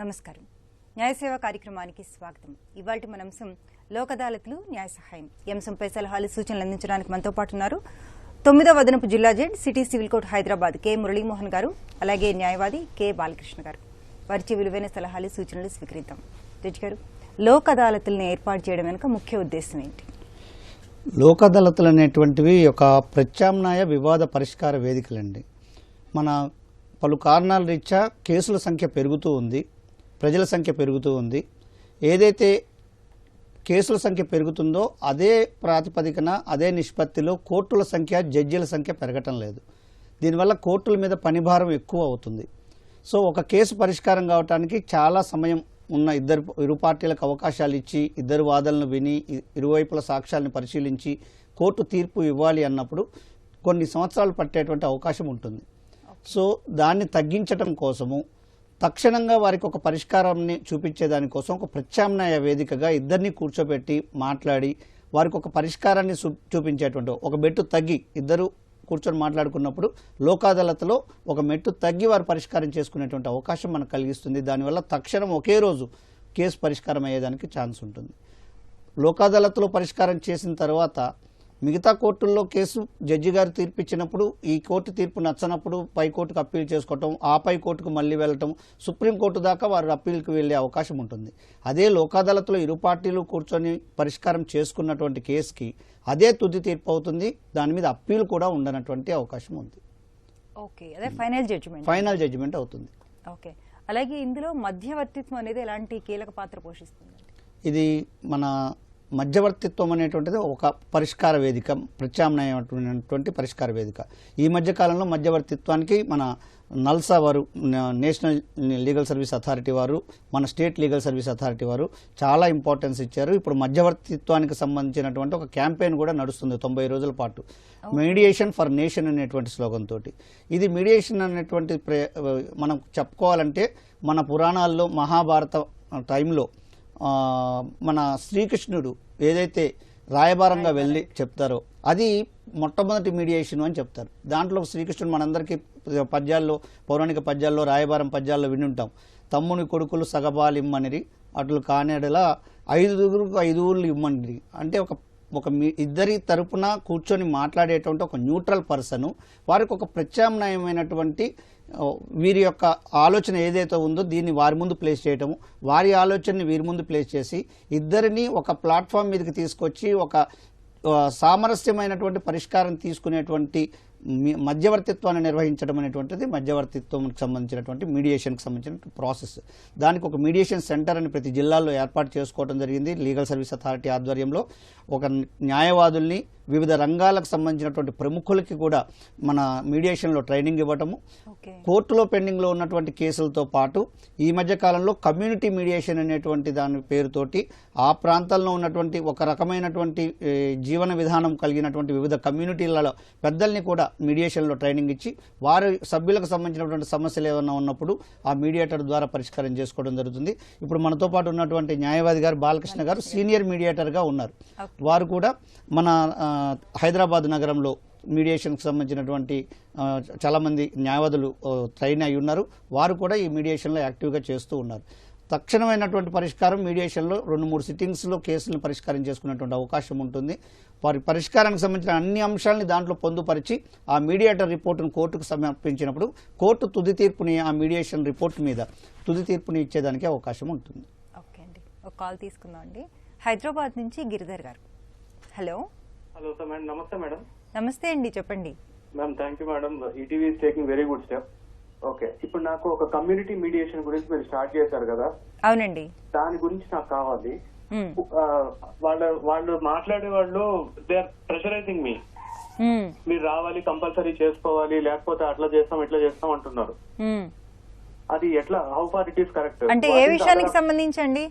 నమస్కారం. న్యాయ సేవ కార్యక్రమానికి స్వాగతం. ఇవాల్టి మన అంశం లోక్ అదాలత్లు న్యాయ సహాయం. ఈ అంశంపై సలహాలు సూచనలు అందించడానికి మనతో పాటు ఉన్నారు 9వ అదనపు జిల్లా judge city civil court Hyderabad K Muralimohan గారు, అలాగే న్యాయవాది కె బాలకృష్ణ గారు. వారిచే విలువైన సలహాలు సూచనలు స్వీకరిద్దాం. జడ్జి గారు, లోక్ అదాలత్లను ఏర్పాటు చేయడం వెనుక ముఖ్య ఉద్దేశం ఏంటి? లోక్ అదాలత్లు అనేటువంటివి ఒక ప్రత్యామ్నాయ వివాద పరిష్కార వేదికలండి. మన పలు కారణాల రీత్యా కేసుల సంఖ్య పెరుగుతూ ఉంది, ప్రజల సంఖ్య పెరుగుతూ ఉంది. ఏదైతే కేసుల సంఖ్య పెరుగుతుందో అదే ప్రాతిపదికన అదే నిష్పత్తిలో కోర్టుల సంఖ్య, జడ్జీల సంఖ్య పెరగటం లేదు. దీనివల్ల కోర్టుల మీద పనిభారం ఎక్కువ అవుతుంది. సో ఒక కేసు పరిష్కారం కావడానికి చాలా సమయం ఉన్న ఇరు పార్టీలకు అవకాశాలు ఇచ్చి ఇద్దరు వాదనలు విని ఇరువైపుల సాక్ష్యాలను పరిశీలించి కోర్టు తీర్పు ఇవ్వాలి అన్నప్పుడు కొన్ని సంవత్సరాలు పట్టేటువంటి అవకాశం ఉంటుంది. సో దాన్ని తగ్గించడం కోసము తక్షణంగా వారికి ఒక పరిష్కారాన్ని చూపించేదానికోసం ఒక ప్రత్యామ్నాయ వేదికగా ఇద్దరిని కూర్చోబెట్టి మాట్లాడి వారికి ఒక పరిష్కారాన్ని చూపించేటువంటి ఒక మెట్టు తగ్గి ఇద్దరు కూర్చొని మాట్లాడుకున్నప్పుడు లోక్ అదాలత్లో ఒక మెట్టు తగ్గి వారు పరిష్కారం చేసుకునేటువంటి అవకాశం మనకు కలిగిస్తుంది. దానివల్ల తక్షణం ఒకే రోజు కేసు పరిష్కారం అయ్యేదానికి ఛాన్స్ ఉంటుంది. లోక్ అదాలత్లో పరిష్కారం చేసిన తర్వాత మిగతా కోర్టుల్లో కేసు జడ్జి గారు తీర్పు ఇచ్చినప్పుడు ఈ కోర్టు తీర్పు నచ్చనప్పుడు పై కోర్టుకు అప్పీల్ చేసుకోవటం, ఆ పై కోర్టుకు మళ్ళీ వెళ్ళటం, సుప్రీంకోర్టు దాకా వారు అప్పీల్కి వెళ్ళే అవకాశం ఉంటుంది. అదే లోక్ అదాలత్లో ఇరు పార్టీలు కూర్చొని పరిష్కారం చేసుకున్నటువంటి కేసుకి అదే తుది తీర్పు అవుతుంది. దాని మీద అప్పీల్ కూడా ఉండనటువంటి అవకాశం ఉంది. ఓకే, అదే ఫైనల్ జడ్జిమెంట్ అవుతుంది. ఓకే, అలాగే ఇందులో మధ్యవర్తిత్వం అనేది ఎలాంటి కీలక పాత్ర పోషిస్తుంది? ఇది మన మధ్యవర్తిత్వం అనేటువంటిది ఒక పరిష్కార వేదిక, ప్రత్యామ్నాయమైనటువంటి పరిష్కార వేదిక. ఈ మధ్యకాలంలో మధ్యవర్తిత్వానికి మన నల్సా వారు, నేషనల్ లీగల్ సర్వీస్ అథారిటీ వారు, మన స్టేట్ లీగల్ సర్వీస్ అథారిటీ వారు చాలా ఇంపార్టెన్స్ ఇచ్చారు. ఇప్పుడు మధ్యవర్తిత్వానికి సంబంధించినటువంటి ఒక క్యాంపెయిన్ కూడా నడుస్తుంది 90 రోజుల పాటు, మీడియేషన్ ఫర్ నేషన్ అనేటువంటి స్లోగన్ తోటి. ఇది మీడియేషన్ అనేటువంటి మనం చెప్పుకోవాలంటే మన పురాణాల్లో మహాభారత టైంలో మన శ్రీకృష్ణుడు ఏదైతే రాయబారంగా వెళ్ళి చెప్తారో అది మొట్టమొదటి మీడియేషన్ అని చెప్తారు. దాంట్లో శ్రీకృష్ణుడు మనందరికీ పద్యాల్లో, పౌరాణిక పద్యాల్లో, రాయబారం పద్యాల్లో వినుంటాం. తమ్ముని కొడుకులు సగబాలిమ్మనిరి అట్లు కానేడలా 5 ఊళ్ళు ఇమ్మనిరి. అంటే ఒక ఇద్దరి తరపున కూర్చొని మాట్లాడేటువంటి ఒక న్యూట్రల్ పర్సన్ వారికి ఒక ప్రత్యామ్నాయమైనటువంటి వీరి యొక్క ఆలోచన ఏదైతే ఉందో దీన్ని వారి ముందు ప్లేస్ చేయటము, వారి ఆలోచనని వీరి ముందు ప్లేస్ చేసి ఇద్దరిని ఒక ప్లాట్ఫామ్ మీదకి తీసుకొచ్చి ఒక సామరస్యమైనటువంటి పరిష్కారం తీసుకునేటువంటి మధ్యవర్తిత్వాన్ని నిర్వహించడం అనేటువంటిది మధ్యవర్తిత్వంకి సంబంధించినటువంటి మీడియేషన్కి సంబంధించిన ప్రాసెస్. దానికి ఒక మీడియేషన్ సెంటర్ అని ప్రతి జిల్లాల్లో ఏర్పాటు చేసుకోవడం జరిగింది. లీగల్ సర్వీస్ అథారిటీ ఆధ్వర్యంలో ఒక న్యాయవాదుల్ని, వివిధ రంగాలకు సంబంధించినటువంటి ప్రముఖులకి కూడా మన మీడియేషన్లో ట్రైనింగ్ ఇవ్వటము, కోర్టులో పెండింగ్లో ఉన్నటువంటి కేసులతో పాటు ఈ మధ్య కాలంలో కమ్యూనిటీ మీడియేషన్ అనేటువంటి దాని పేరుతోటి ఆ ప్రాంతాల్లో ఉన్నటువంటి ఒక రకమైనటువంటి జీవన విధానం కలిగినటువంటి వివిధ కమ్యూనిటీలలో పెద్దల్ని కూడా మీడియేషన్లో ట్రైనింగ్ ఇచ్చి వారి సభ్యులకు సంబంధించినటువంటి సమస్యలు ఏమైనా ఉన్నప్పుడు ఆ మీడియేటర్ ద్వారా పరిష్కారం చేసుకోవడం జరుగుతుంది. ఇప్పుడు మనతో పాటు ఉన్నటువంటి న్యాయవాది గారు బాలకృష్ణ గారు సీనియర్ మీడియేటర్గా ఉన్నారు. వారు కూడా మన హైదరాబాద్ నగరంలో మీడియేషన్కి సంబంధించినటువంటి చాలామంది న్యాయవాదులు ట్రైన్ అయి ఉన్నారు. వారు కూడా ఈ మీడియేషన్లో యాక్టివ్గా చేస్తూ ఉన్నారు. తక్షణమైనటువంటి పరిష్కారం మీడియేషన్లో 2-3 సిట్టింగ్స్లో కేసులను పరిష్కారం చేసుకునేటువంటి అవకాశం ఉంటుంది. వారి పరిష్కారానికి సంబంధించిన అన్ని అంశాలని దాంట్లో పొందుపరిచి ఆ మీడియేటర్ రిపోర్టును కోర్టుకు సమర్పించినప్పుడు కోర్టు తుది తీర్పుని ఆ మీడియేషన్ రిపోర్ట్ మీద తుది తీర్పుని ఇచ్చేదానికి అవకాశం ఉంటుంది. ఓకే అండి, ఒక కాల్ తీసుకుందాం అండి. హైదరాబాద్ నుంచి గిరిధర్ గారు. Hello sir madam. నమస్తే మేడం. నమస్తే అండి, చెప్పండి. Ma'am thank you madam. ETV is taking very good step. Okay, ఇప్పుడు నాకు ఒక కమ్యూనిటీ మీడియేషన్ గురించి మీరు స్టార్ట్ చేశారు కదా? అవునండి. దాని గురించి నాకు కావాలి. వాళ్ళు మాట్లాడే వాళ్ళు దే ఆర్ ప్రెషరైజింగ్ మీ, మీరు రావాలి, కంపల్సరీ చేసుకోవాలి, లేకపోతే అట్లా చేస్తాం ఇట్లా చేస్తాం అంటున్నారు. అది ఎట్లా, how far it is correct? అంటే ఏ విషయానికి సంబంధించండి?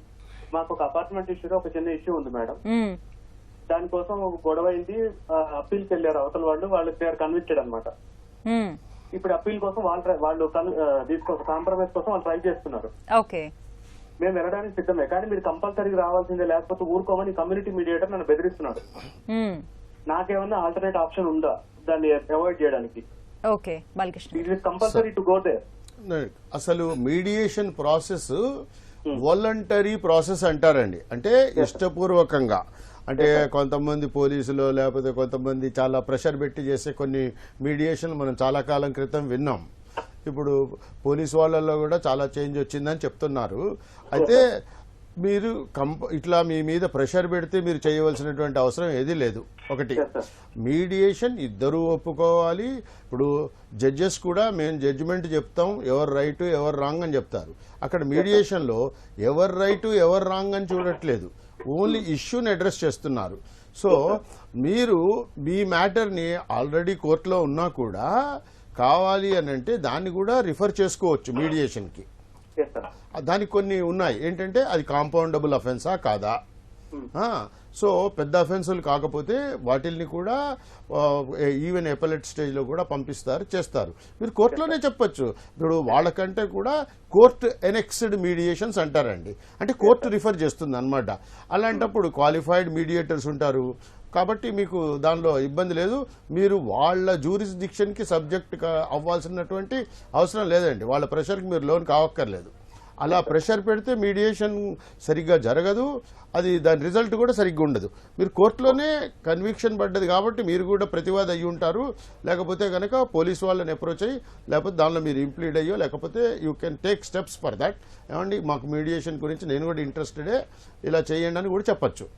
మాకు ఒక అపార్ట్మెంట్ ఇష్యూలో ఒక చిన్న ఇష్యూ ఉంది మేడం. దానికోసం ఒక గొడవ అయింది, అప్పీల్కి వెళ్ళారు అవతల వాళ్ళు దే ఆర్ కన్విక్టెడ్ అనమాట. ఇప్పుడు అప్పీల్ కోసం వాళ్ళు తీసుకోవాలి, కాంప్రమైజ్ కోసం వాళ్ళు ట్రై చేస్తున్నారు. ఓకే, మేము వెళ్ళడానికి సిద్ధమే, కానీ మీరు కంపల్సరీ రావాల్సిందే లేకపోతే ఊరుకోమని కమ్యూనిటీ మీడియేటర్ నన్ను బెదిరిస్తున్నాడు. నాకేమన్నా ఆల్టర్నేట్ ఆప్షన్ ఉందా దాన్ని అవాయిడ్ చేయడానికి? Okay Balakrishna, it is compulsory to go there. అసలు మీడియేషన్ ప్రాసెస్ వాలంటరీ ప్రాసెస్ అంటారండి. అంటే ఇష్టపూర్వకంగా, అంటే కొంతమంది పోలీసులు లేకపోతే కొంతమంది చాలా ప్రెషర్ పెట్టి చేసే కొన్ని మీడియేషన్ మనం చాలా కాలం క్రితం విన్నాం. ఇప్పుడు పోలీసు వాళ్ళల్లో కూడా చాలా చేంజ్ వచ్చిందని చెప్తున్నారు. అయితే మీరు ఇట్లా మీ మీద ప్రెషర్ పెడితే మీరు చేయవలసినటువంటి అవసరం ఏదీ లేదు. ఒకటి, మీడియేషన్ ఇద్దరు ఒప్పుకోవాలి. ఇప్పుడు జడ్జెస్ కూడా మేము జడ్జిమెంట్ చెప్తాం, ఎవరు రైట్ ఎవరు రాంగ్ అని చెప్తారు. అక్కడ మీడియేషన్లో ఎవరు రైట్ ఎవరు రాంగ్ అని చూడట్లేదు, ఓన్లీ ఇష్యూని అడ్రస్ చేస్తున్నారు. సో మీరు మీ మ్యాటర్ని ఆల్రెడీ కోర్టులో ఉన్నా కూడా కావాలి అని అంటే దాన్ని కూడా రిఫర్ చేసుకోవచ్చు మీడియేషన్కి. దానికి కొన్ని ఉన్నాయి, ఏంటంటే అది కాంపౌండబుల్ అఫెన్సా కాదా. సో పెద్ద అఫెన్సులు కాకపోతే వాటిల్ని కూడా ఈవెన్ ఎపలెట్ స్టేజ్లో కూడా పంపిస్తారు, చేస్తారు. మీరు కోర్టులోనే చెప్పొచ్చు. ఇప్పుడు వాళ్ళకంటే కూడా కోర్టు ఎనెక్స్డ్ మీడియేషన్స్ అంటారండి, అంటే కోర్టు రిఫర్ చేస్తుంది అనమాట. అలాంటప్పుడు క్వాలిఫైడ్ మీడియేటర్స్ ఉంటారు కాబట్టి మీకు దానిలో ఇబ్బంది లేదు. మీరు వాళ్ళ జ్యూరిస్డిక్షన్కి సబ్జెక్ట్ అవ్వాల్సినటువంటి అవసరం లేదండి. వాళ్ళ ప్రెషర్కి మీరు లోన్ కావక్కర్లేదు. అలా ప్రెషర్ పెడితే మీడియేషన్ సరిగ్గా జరగదు, అది దాని రిజల్ట్ కూడా సరిగ్గా ఉండదు. మీరు కోర్టులోనే కన్విక్షన్ పడ్డది కాబట్టి మీరు కూడా ప్రతివాది అయ్యి ఉంటారు. లేకపోతే కనుక పోలీసు వాళ్ళని అప్రోచ్ అయ్యి, లేకపోతే దానిలో మీరు ఇంప్లీడ్ అయ్యో, లేకపోతే you can take steps for that. ఏమండి మాకు మీడియేషన్ గురించి నేను కూడా ఇంట్రెస్టెడే, ఇలా చేయండి అని కూడా చెప్పచ్చు.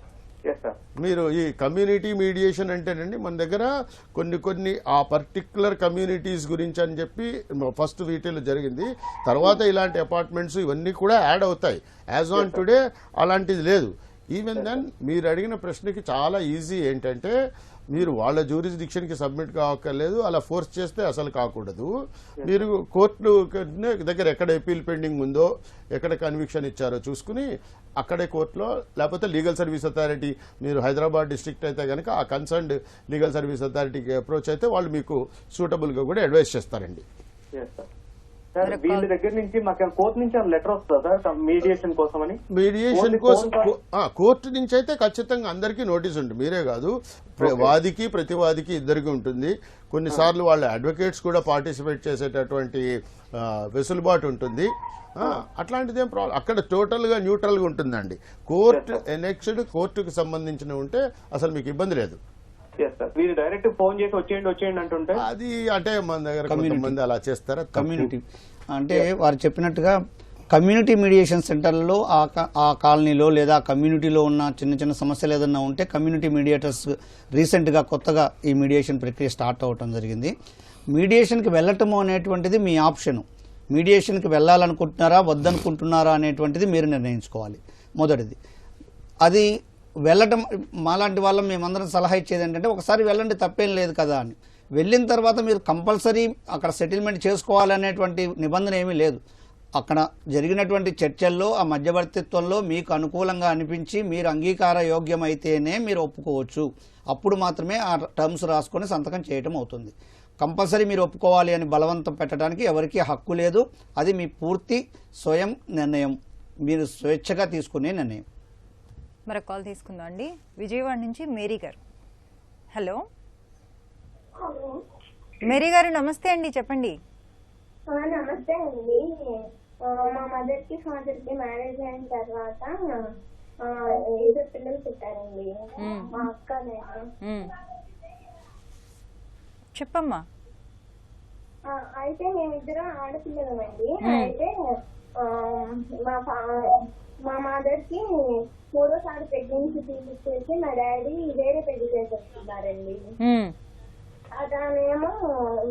మీరు ఈ కమ్యూనిటీ మీడియేషన్ అంటేనండి మన దగ్గర కొన్ని ఆ పర్టిక్యులర్ కమ్యూనిటీస్ గురించి అని చెప్పి ఫస్ట్ వీటిలో జరిగింది. తర్వాత ఇలాంటి అపార్ట్మెంట్స్ ఇవన్నీ కూడా యాడ్ అవుతాయి. యాజ్ ఆన్ టుడే అలాంటిది లేదు. ఈవెన్ దెన్ మీరు అడిగిన ప్రశ్నకి చాలా ఈజీ ఏంటంటే, మీరు వాళ్ళ జ్యూరిస్డిక్షన్కి సబ్మిట్ కావక్కర్లేదు, అలా ఫోర్స్ చేస్తే అసలు కాకూడదు. మీరు కోర్టు దగ్గర ఎక్కడ అపీల్ పెండింగ్ ఉందో, ఎక్కడ కన్విక్షన్ ఇచ్చారో చూసుకుని అక్కడే కోర్టులో, లేకపోతే లీగల్ సర్వీస్ అథారిటీ, మీరు హైదరాబాద్ డిస్ట్రిక్ట్ అయితే కనుక ఆ కన్సర్న్డ్ లీగల్ సర్వీస్ అథారిటీకి అప్రోచ్ అయితే వాళ్ళు మీకు సూటబుల్గా కూడా అడ్వైస్ చేస్తారండి. వీళ్ళ దగ్గర నుంచి మాకు కోర్టు నుంచి లెటర్ వస్తుందా సార్ మీడియేషన్ కోసం అని? మీడియేషన్ కోసం కోర్టు నుంచి అయితే ఖచ్చితంగా అందరికీ నోటీస్ ఉంటుంది. మీరే కాదు, వాదికి ప్రతివాదికి ఇద్దరికి ఉంటుంది. కొన్నిసార్లు వాళ్ళ అడ్వకేట్స్ కూడా పార్టిసిపేట్ చేసేటటువంటి వెసులుబాటు ఉంటుంది. అట్లాంటిదేం ప్రాబ్లం, అక్కడ టోటల్ గా న్యూట్రల్ గా ఉంటుందండి. కోర్టు ఎనెక్స్డ్, కోర్టుకు సంబంధించిన ఉంటే అసలు మీకు ఇబ్బంది లేదు. మీరు డైరెక్ట్ ఫోన్ చేసి వచ్చేయండి అంటుంటే అది అంటే మన దగ్గర కొంతమంది అలా చేస్తారా. కమ్యూనిటీ అంటే వారు చెప్పినట్టుగా కమ్యూనిటీ మీడియేషన్ సెంటర్లలో ఆ కాలనీలో లేదా కమ్యూనిటీలో ఉన్న చిన్న చిన్న సమస్యలు ఏదన్నా ఉంటే కమ్యూనిటీ మీడియేటర్స్ రీసెంట్గా కొత్తగా ఈ మీడియేషన్ ప్రక్రియ స్టార్ట్ అవ్వటం జరిగింది. మీడియేషన్కి వెళ్ళటము అనేటువంటిది మీ ఆప్షను. మీడియేషన్కి వెళ్ళాలనుకుంటున్నారా వద్దనుకుంటున్నారా అనేటువంటిది మీరు నిర్ణయించుకోవాలి. మొదటిది అది వెళ్ళటం, మాలాంటి వాళ్ళం మేమందరం సలహా ఇచ్చేది ఏంటంటే ఒకసారి వెళ్ళండి తప్పేం లేదు కదా అని. వెళ్ళిన తర్వాత మీరు కంపల్సరీ అక్కడ సెటిల్మెంట్ చేసుకోవాలనేటువంటి నిబంధన ఏమీ లేదు. అక్కడ జరిగినటువంటి చర్చల్లో ఆ మధ్యవర్తిత్వంలో మీకు అనుకూలంగా అనిపించి మీరు అంగీకార యోగ్యమైతేనే మీరు ఒప్పుకోవచ్చు. అప్పుడు మాత్రమే ఆ టర్మ్స్ రాసుకొని సంతకం చేయటం అవుతుంది. కంపల్సరీ మీరు ఒప్పుకోవాలి అని బలవంతం పెట్టడానికి ఎవరికీ హక్కు లేదు. అది మీ పూర్తి స్వయం నిర్ణయం, మీరు స్వేచ్ఛగా తీసుకునే నిర్ణయం. మరొక కాల్ తీసుకుందాం అండి. విజయవాడ నుంచి మేరీ గారు. హలో మేరీ గారు, నమస్తే అండి, చెప్పండి. నమస్తే అండి. మా మదర్ కి ఫాదర్ కి మ్యారేజ్ అయిన తర్వాత ఇద్దరు పిల్లలు పుట్టారండి. మా అక్క చెప్పమ్మా. అయితే మేమిద్దరం ఆడపిల్లలమండి. అయితే మా మదర్ కి మూడోసారి ప్రెగ్నెన్సీ తీసేసి మా డాడీ వేరే పెళ్లి చేసేస్తున్నారండి. అదానేమో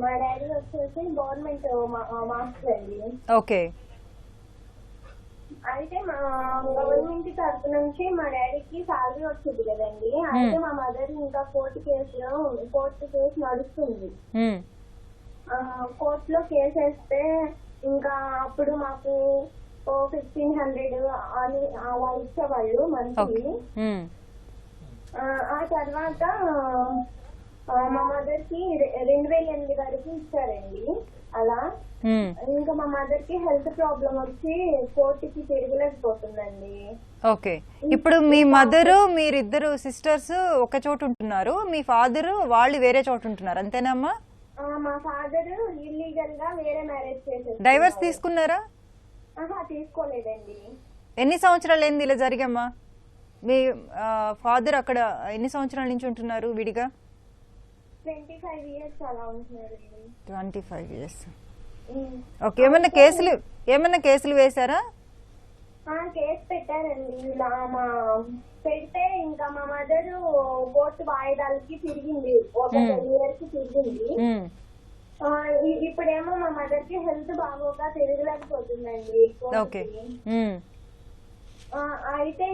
మా డాడీ వచ్చేసి గవర్నమెంట్ మాస్టర్ అండి. ఓకే. అయితే మా గవర్నమెంట్ తరఫు నుంచి మా డాడీకి సాలరీ వచ్చింది కదండి. అయితే మా మదర్ ఇంకా కోర్టు కేసు నడుస్తుంది. కోర్టులో కేసు వేస్తే ఇంకా అప్పుడు మాకు 1500 అని అలా ఇచ్చేవాళ్ళు మంత్లీ. ఆ తర్వాత మా మదర్ కి 2008 వరకు ఇచ్చారండి. అలా ఇంకా మా మదర్ కి హెల్త్ ప్రాబ్లం వచ్చి కోర్టుకి తిరగలేకపోతుందండి. ఓకే. ఇప్పుడు మీ మదరు మీరిద్దరు సిస్టర్స్ ఒక చోటు ఉంటున్నారు, మీ ఫాదర్ వాళ్ళు వేరే చోటు ఉంటున్నారు, అంతేనమ్మా? మా ఫాదర్ ఇల్లీగల్ గా వేరే మ్యారేజ్ చేసేది. డైవర్స్ తీసుకున్నారా? తీసుకోలేదండి. ఎన్ని సంవత్సరాలు ఏంది ఇలా జరిగమ్మా? మీ ఫాదర్ అక్కడ ఎన్ని సంవత్సరాల నుంచి ఉంటున్నారు విడిగా? 25 years అలా ఉంటున్నారండి. 25 years. ఓకే. ఏమన్నా కేసులు వేశారా? కేసు పెట్టారండి. ఇలా పెడితే ఇంకా మా మదర్ కోర్టు వాయిదాలకి తిరిగింది, ఒక 10 years కి తిరిగింది. ఇప్పుడేమో మా మదర్ కి హెల్త్ బాగోక తిరగలేకపోతుందండి. అయితే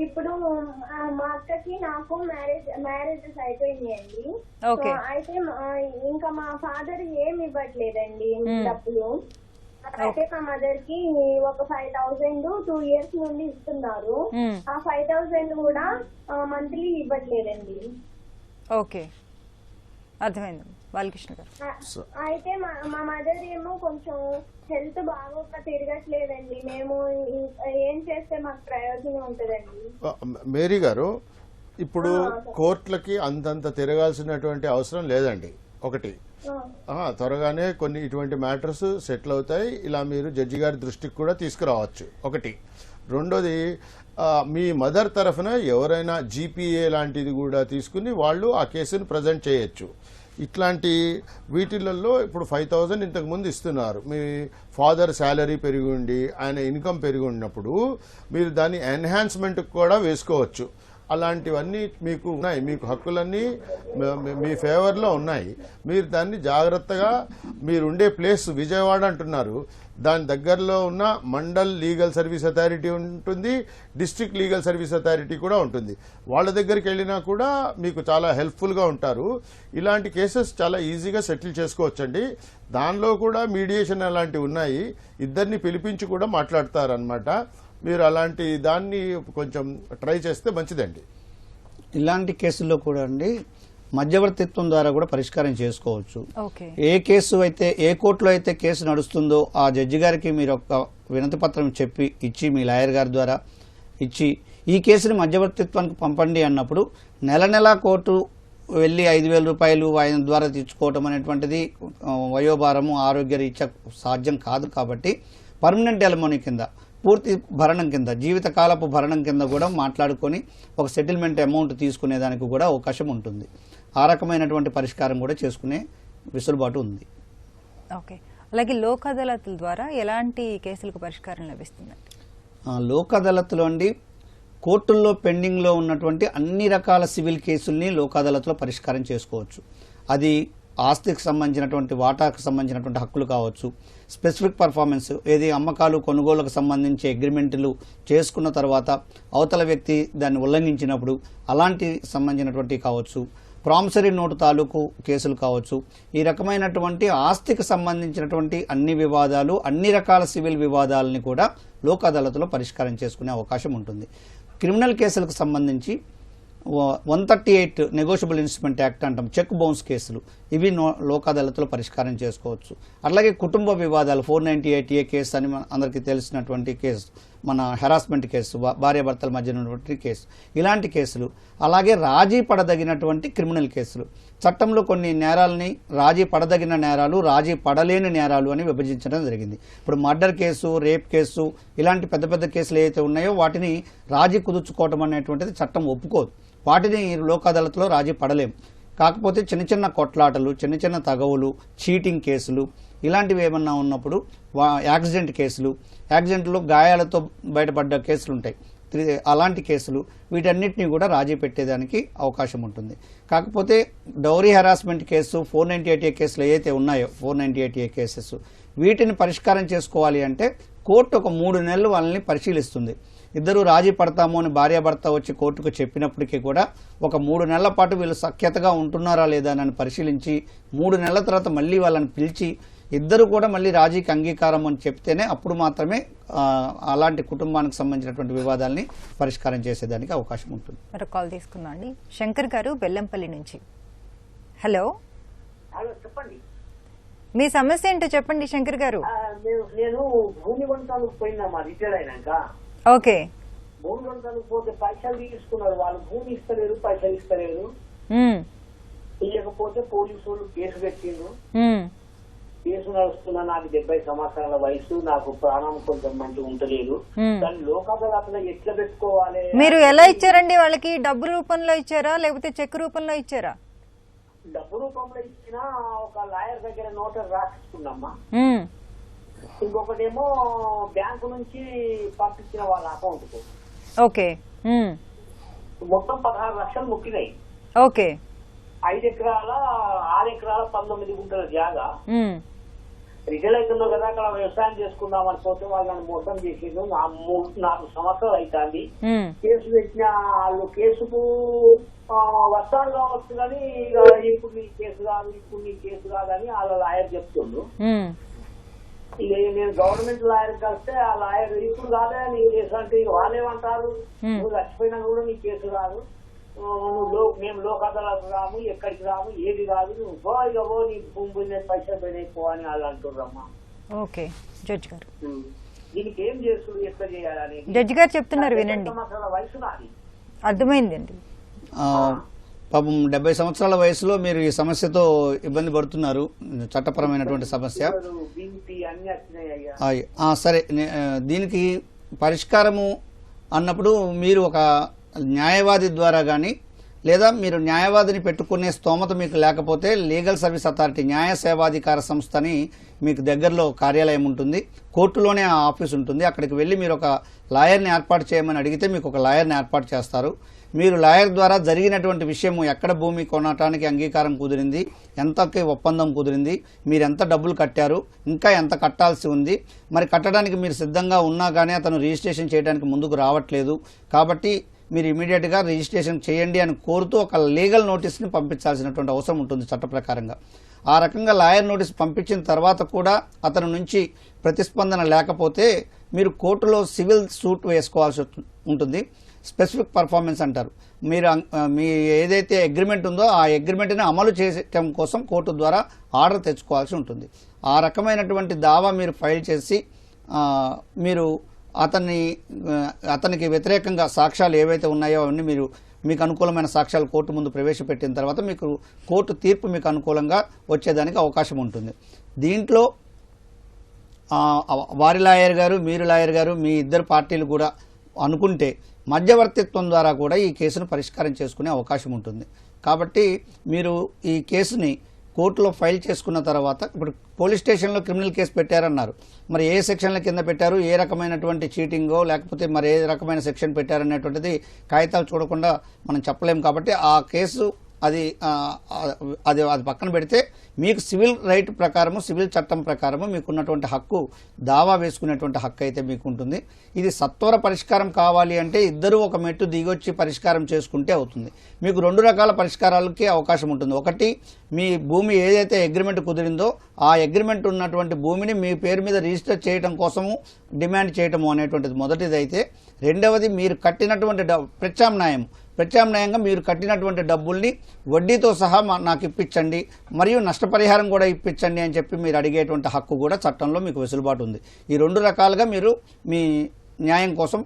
ఇప్పుడు మా అక్కకి నాకు మ్యారేజెస్ అయిపోయినాయండి. అయితే ఇంకా మా ఫాదర్ ఏమి ఇవ్వట్లేదండి డబ్బులు. అయితే మా మదర్ కి ఒక 5,000 2 years నుండి ఇస్తున్నారు. ఆ 5,000 కూడా మంత్లీ ఇవ్వట్లేదండి. ఓకే, అర్థమైంది బాలకృష్ణ గారు. అయితే మా మదర్ ఏమో కొంచెం హెల్త్ బాగోక తిరగట్లేదండి. మేము ఏం చేస్తే మాకు ప్రయోజనం ఉంటుందండి? మేరీ గారు, ఇప్పుడు కోర్టులకి అంతంత తిరగాల్సినటువంటి అవసరం లేదండి. ఒకటి, త్వరగానే కొన్ని ఇటువంటి మ్యాటర్స్ సెటిల్ అవుతాయి. ఇలా మీరు జడ్జి గారి దృష్టికి కూడా తీసుకురావచ్చు. ఒకటి. రెండోది, మీ మదర్ తరఫున ఎవరైనా జీపీఏ లాంటిది కూడా తీసుకుని వాళ్ళు ఆ కేసును ప్రజెంట్ చేయొచ్చు. ఇట్లాంటి వీటిలలో ఇప్పుడు 5,000 ఇంతకు ముందు ఇస్తున్నారు. మీ ఫాదర్ శాలరీ పెరిగి ఉండి ఆయన ఇన్కమ్ పెరిగి ఉన్నప్పుడు మీరు దాన్ని ఎన్హాన్స్మెంట్ కూడా వేసుకోవచ్చు. అలాంటివన్నీ మీకు ఉన్నాయి. మీకు హక్కులన్నీ మీ ఫేవర్లో ఉన్నాయి. మీరు దాన్ని జాగ్రత్తగా, మీరుండే ప్లేస్ విజయవాడ అంటున్నారు, దాని దగ్గరలో ఉన్న మండల్ లీగల్ సర్వీస్ అథారిటీ ఉంటుంది, డిస్ట్రిక్ట్ లీగల్ సర్వీస్ అథారిటీ కూడా ఉంటుంది. వాళ్ళ దగ్గరికి వెళ్ళినా కూడా మీకు చాలా హెల్ప్ఫుల్గా ఉంటారు. ఇలాంటి కేసెస్ చాలా ఈజీగా సెటిల్ చేసుకోవచ్చండి. దానిలో కూడా మీడియేషన్ అలాంటివి ఉన్నాయి. ఇద్దరిని పిలిపించి కూడా మాట్లాడతారనమాట. మీరు అలాంటి దాన్ని కొంచెం ట్రై చేస్తే మంచిదండి. ఇలాంటి కేసుల్లో కూడా అండి మధ్యవర్తిత్వం ద్వారా కూడా పరిష్కారం చేసుకోవచ్చు. ఏ కేసు అయితే, ఏ కోర్టులో అయితే కేసు నడుస్తుందో ఆ జడ్జి గారికి మీరు ఒక వినతి పత్రం ఇచ్చి మీ లాయర్ గారి ద్వారా ఇచ్చి ఈ కేసుని మధ్యవర్తిత్వానికి పంపండి అన్నప్పుడు నెల కోర్టు వెళ్ళి 5,000 రూపాయలు ఆయన ద్వారా తెచ్చుకోవటం అనేటువంటిది వయోభారము ఆరోగ్య రీత్యా సాధ్యం కాదు. కాబట్టి పర్మనెంట్ ఎలమోనీ కింద, పూర్తి భరణం కింద, జీవితకాలపు భరణం కింద కూడా మాట్లాడుకొని ఒక సెటిల్మెంట్ అమౌంట్ తీసుకునేదానికి కూడా అవకాశం ఉంటుంది. ఆ రకమైనటువంటి పరిష్కారం కూడా చేసుకునే వెసులుబాటు ఉంది. ఓకే. అలాగే లోక్ అదాలత్ల ద్వారా ఎలాంటి కేసులకు పరిష్కారం లభిస్తుంది? లోక్ అదాలత్లో అండి కోర్టుల్లో పెండింగ్లో ఉన్నటువంటి అన్ని రకాల సివిల్ కేసుల్ని లోక్ అదాలత్లో పరిష్కారం చేసుకోవచ్చు. అది ఆస్తికి సంబంధించినటువంటి, వాటాకు సంబంధించినటువంటి హక్కులు కావచ్చు, స్పెసిఫిక్ పర్ఫార్మెన్స్, ఏది అమ్మకాలు కొనుగోలుకు సంబంధించి అగ్రిమెంట్లు చేసుకున్న తర్వాత అవతల వ్యక్తి దాన్ని ఉల్లంఘించినప్పుడు అలాంటి సంబంధించినటువంటి కావచ్చు, ప్రామిసరీ నోటు తాలూకు కేసులు కావచ్చు. ఈ రకమైనటువంటి ఆస్తికి సంబంధించినటువంటి అన్ని వివాదాలు, అన్ని రకాల సివిల్ వివాదాలని కూడా లోక్ అదాలత్లో పరిష్కారం చేసుకునే అవకాశం ఉంటుంది. క్రిమినల్ కేసులకు సంబంధించి 138 నెగోషియబుల్ ఇన్స్ట్రుమెంట్ యాక్ట్ అంటాం, చెక్ బౌన్స్ కేసులు, ఇవి లోక్ అదాలత్లో పరిష్కారం చేసుకోవచ్చు. అలాగే కుటుంబ వివాదాలు 498A కేసు అని అందరికీ తెలిసినటువంటి కేసు, మన హెరాస్మెంట్ కేసు, భార్యాభర్తల మధ్య ఉన్నటువంటి కేసు, ఇలాంటి కేసులు. అలాగే రాజీ పడదగినటువంటి క్రిమినల్ కేసులు, చట్టంలో కొన్ని నేరాలని రాజీ పడదగిన నేరాలు, రాజీ పడలేని నేరాలు అని విభజించడం జరిగింది. ఇప్పుడు మర్డర్ కేసు, రేప్ కేసు, ఇలాంటి పెద్ద పెద్ద కేసులు ఏవైతే ఉన్నాయో వాటిని రాజీ కుదుర్చుకోవటం అనేటువంటిది చట్టం ఒప్పుకోదు. వాటిని లోక్ అదాలత్లో రాజీ పడలేము. కాకపోతే చిన్న చిన్న కొట్లాటలు, చిన్న చిన్న తగవులు, చీటింగ్ కేసులు, ఇలాంటివి ఏమన్నా ఉన్నప్పుడు, యాక్సిడెంట్ కేసులు, యాక్సిడెంట్లో గాయాలతో బయటపడ్డ కేసులు ఉంటాయి, అలాంటి కేసులు, వీటన్నిటిని కూడా రాజీ పెట్టేదానికి అవకాశం ఉంటుంది. కాకపోతే డౌరీ హెరాస్మెంట్ కేసు, 498A కేసులు ఏవైతే ఉన్నాయో, 498A కేసెస్, వీటిని పరిష్కారం చేసుకోవాలి అంటే కోర్టు ఒక 3 నెలలు వాళ్ళని పరిశీలిస్తుంది. ఇద్దరు రాజీ పడతాము అని భార్యాభర్త వచ్చి కోర్టుకు చెప్పినప్పటికీ కూడా ఒక 3 నెలల పాటు వీళ్ళు సఖ్యతగా ఉంటున్నారా లేదా అని పరిశీలించి 3 నెలల తర్వాత మళ్ళీ వాళ్ళని పిలిచి ఇద్దరు కూడా మళ్ళీ రాజీకి అంగీకారం అని చెప్తేనే అప్పుడు మాత్రమే అలాంటి కుటుంబానికి సంబంధించినటువంటి వివాదాలని పరిష్కారం చేసేదానికి అవకాశం ఉంటుంది. మరొక కాల్ తీసుకుందాం అండి. శంకర్ గారు బెల్లంపల్లి నుంచి. హలో, చెప్పండి. మీ సమస్య ఏంటో చెప్పండి శంకర్ గారు. నేను భూమి కొనసాగు పోయినా మా రిటైర్ అయినాక. ఓకే. భూమి కొనసాగు పోతే పైసలు తీసుకున్నారు, వాళ్ళు భూమి ఇస్తలేరు, పైసలు ఇస్తలేరు. ఇవ్వకపోతే పోలీసు వాళ్ళు కేసు పెట్టిండ్రు. ఉమ్, కేసు నడుస్తున్నా, నాకు 70 సంవత్సరాల వయసు, నాకు ప్రాణం కొంచెం మంచిగా ఉంటలేదు. దాన్ని లోక్ అదాలత్లో ఎట్లా పెట్టుకోవాలి? మీరు ఎలా ఇచ్చారండి వాళ్ళకి? డబ్బు రూపంలో ఇచ్చారా లేకపోతే చెక్ రూపంలో ఇచ్చారా? డబ్బు రూపంలో ఇచ్చిన ఒక లాయర్ దగ్గర నోటర్ రాసిస్తున్నామ్మా. ఉమ్, ఇంకొకటేమో బ్యాంకు నుంచి పంపించిన వాళ్ళ అకౌంట్ కు. ఓకే. ఉమ్, మొత్తం 16 లక్షలు ముక్కినాయి. ఓకే. 5 ఎకరాల 6 ఎకరాల 19 గుంటల జాగా. ఉమ్, రిటైల్ అవుతుందో కదా, అక్కడ వ్యవసాయం చేసుకుందాం అనుకోతే వాళ్ళని మోసం చేసిండు. 4 సంవత్సరాలు అవుతుంది. ఉమ్, కేసు పెట్టిన వాళ్ళు కేసుకు వస్తాడు కావచ్చు కానీ ఇప్పుడు నీ కేసు కాదు, ఇప్పుడు నీ కేసు కాదని వాళ్ళ లాయర్ చెప్తుండు. ఉమ్, ఇక నేను గవర్నమెంట్ లాయర్ కలిస్తే ఆ లాయర్ ఇప్పుడు కాదే నీ కేసు అంటే వాళ్ళేమంటారు, నువ్వు చచ్చిపోయినా కూడా నీ కేసు కాదు, మేము లోక్ అదాలత్ రాము, ఎక్కడికి రాము, ఏది కాదు, నువ్వు పో ఇక పో, నీ భూమి పైసలు పోయినాయి పో అని వాళ్ళు అంటుర్రమ్మా. ఓకే. జడ్జి గారు, దీనికి ఏం చేస్తుంది, ఎట్లా చేయాలని జడ్జి గారు చెప్తున్నారు, వినండి. సంవత్సరాల వయసు నాది. అర్థమైందండి. పాపం 70 సంవత్సరాల వయసులో మీరు ఈ సమస్యతో ఇబ్బంది పడుతున్నారు, చట్టపరమైనటువంటి సమస్య. బీపీ అన్ని వచ్చినాయి అయ్యా. సరే, దీనికి పరిష్కారము అన్నప్పుడు మీరు ఒక న్యాయవాది ద్వారా కానీ లేదా మీరు న్యాయవాదిని పెట్టుకునే స్తోమత మీకు లేకపోతే లీగల్ సర్వీస్ అథారిటీ న్యాయ సేవాధికార సంస్థని మీకు దగ్గరలో కార్యాలయం ఉంటుంది, కోర్టులోనే ఆ ఆఫీస్ ఉంటుంది. అక్కడికి వెళ్ళి మీరు ఒక లాయర్ని ఏర్పాటు చేయమని అడిగితే మీకు ఒక లాయర్ని ఏర్పాటు చేస్తారు. మీరు లాయర్ ద్వారా జరిగినటువంటి విషయము, ఎక్కడ భూమి కొనటానికి అంగీకారం కుదిరింది, ఎంతకి ఒప్పందం కుదిరింది, మీరు ఎంత డబ్బులు కట్టారు, ఇంకా ఎంత కట్టాల్సి ఉంది, మరి కట్టడానికి మీరు సిద్ధంగా ఉన్నా కానీ అతను రిజిస్ట్రేషన్ చేయడానికి ముందుకు రావట్లేదు, కాబట్టి మీరు ఇమీడియట్గా రిజిస్ట్రేషన్ చేయండి అని కోరుతూ ఒక లీగల్ నోటీస్ని పంపించాల్సినటువంటి అవసరం ఉంటుంది చట్ట ప్రకారంగా. ఆ రకంగా లాయర్ నోటీస్ పంపించిన తర్వాత కూడా అతని నుంచి ప్రతిస్పందన లేకపోతే మీరు కోర్టులో సివిల్ సూట్ వేసుకోవాల్సి ఉంటుంది. స్పెసిఫిక్ పర్ఫార్మెన్స్ అంటారు. మీరు మీ ఏదైతే అగ్రిమెంట్ ఉందో ఆ అగ్రిమెంట్ని అమలు చేయడం కోసం కోర్టు ద్వారా ఆర్డర్ తెచ్చుకోవాల్సి ఉంటుంది. ఆ రకమైనటువంటి దావా మీరు ఫైల్ చేసి మీరు అతనికి వ్యతిరేకంగా సాక్ష్యాలు ఏవైతే ఉన్నాయో అవన్నీ మీకు అనుకూలమైన సాక్ష్యాలు కోర్టు ముందు ప్రవేశపెట్టిన తర్వాత మీకు కోర్టు తీర్పు మీకు అనుకూలంగా వచ్చేదానికి అవకాశం ఉంటుంది. దీంట్లో వారి లాయర్ గారు, మీరు లాయర్ గారు, మీ ఇద్దరు పార్టీలు కూడా అనుకుంటే మధ్యవర్తిత్వం ద్వారా కూడా ఈ కేసును పరిష్కారం చేసుకునే అవకాశం ఉంటుంది. కాబట్టి మీరు ఈ కేసుని కోర్టులో ఫైల్ చేసుకున్న తర్వాత, ఇప్పుడు పోలీస్ స్టేషన్లో క్రిమినల్ కేసు పెట్టారన్నారు, మరి ఏ సెక్షన్ల కింద పెట్టారు, ఏ రకమైనటువంటి చీటింగో లేకపోతే మరి ఏ రకమైన సెక్షన్ పెట్టారనేటువంటిది కాగితాలు చూడకుండా మనం చెప్పలేము. కాబట్టి ఆ కేసు అది పక్కన పెడితే మీకు సివిల్ రైట్ ప్రకారము, సివిల్ చట్టం ప్రకారము మీకున్నటువంటి హక్కు, దావా వేసుకునేటువంటి హక్కు అయితే మీకు ఉంటుంది. ఇది సత్వర పరిష్కారం కావాలి అంటే ఇద్దరు ఒక మెట్టు దిగొచ్చి పరిష్కారం చేసుకుంటే అవుతుంది. మీకు 2 రకాల పరిష్కారాలకి అవకాశం ఉంటుంది. ఒకటి, మీ భూమి ఏదైతే అగ్రిమెంట్ కుదిరిందో ఆ అగ్రిమెంట్ ఉన్నటువంటి భూమిని మీ పేరు మీద రిజిస్టర్ చేయడం కోసము డిమాండ్ చేయటము అనేటువంటిది మొదటిది అయితే, రెండవది మీరు కట్టినటువంటి ప్రత్యామ్నాయంగా మీరు కట్టినటువంటి డబ్బుల్ని వడ్డీతో సహా నాకు ఇప్పించండి, మరియు నష్టపరిహారం కూడా ఇప్పించండి అని చెప్పి మీరు అడిగేటువంటి హక్కు కూడా చట్టంలో మీకు వెసులుబాటు ఉంది. ఈ 2 రకాలుగా మీరు మీ న్యాయం కోసం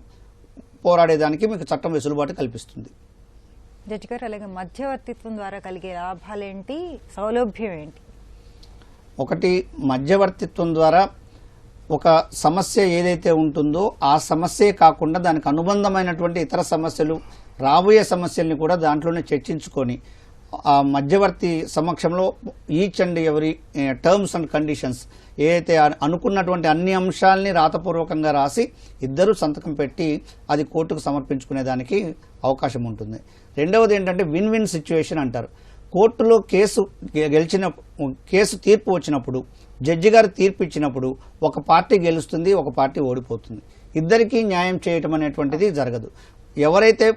పోరాడేదానికి మీకు చట్టం వెసులుబాటు కల్పిస్తుంది. జడ్జి గారు, అలాగే మధ్యవర్తిత్వం ద్వారా కలిగే లాభాలేంటి, సౌలభ్యం ఏంటి? ఒకటి, మధ్యవర్తిత్వం ద్వారా ఒక సమస్య ఏదైతే ఉంటుందో ఆ సమస్యే కాకుండా దానికి అనుబంధమైనటువంటి ఇతర సమస్యలు, రాబోయే సమస్యల్ని కూడా దాంట్లోనే చర్చించుకొని ఆ మధ్యవర్తి సమక్షంలో each and every terms and conditions ఏదైతే అనుకున్నటువంటి అన్ని అంశాలని రాతపూర్వకంగా రాసి ఇద్దరు సంతకం పెట్టి అది కోర్టుకు సమర్పించుకునేదానికి అవకాశం ఉంటుంది. రెండవది ఏంటంటే విన్ విన్ సిచ్యువేషన్ అంటారు. కోర్టులో కేసు తీర్పు వచ్చినప్పుడు, జడ్జి గారు తీర్పు ఇచ్చినప్పుడు ఒక పార్టీ గెలుస్తుంది, ఒక పార్టీ ఓడిపోతుంది. ఇద్దరికీ న్యాయం చేయటం అనేటువంటిది జరగదు. ఎవరైతే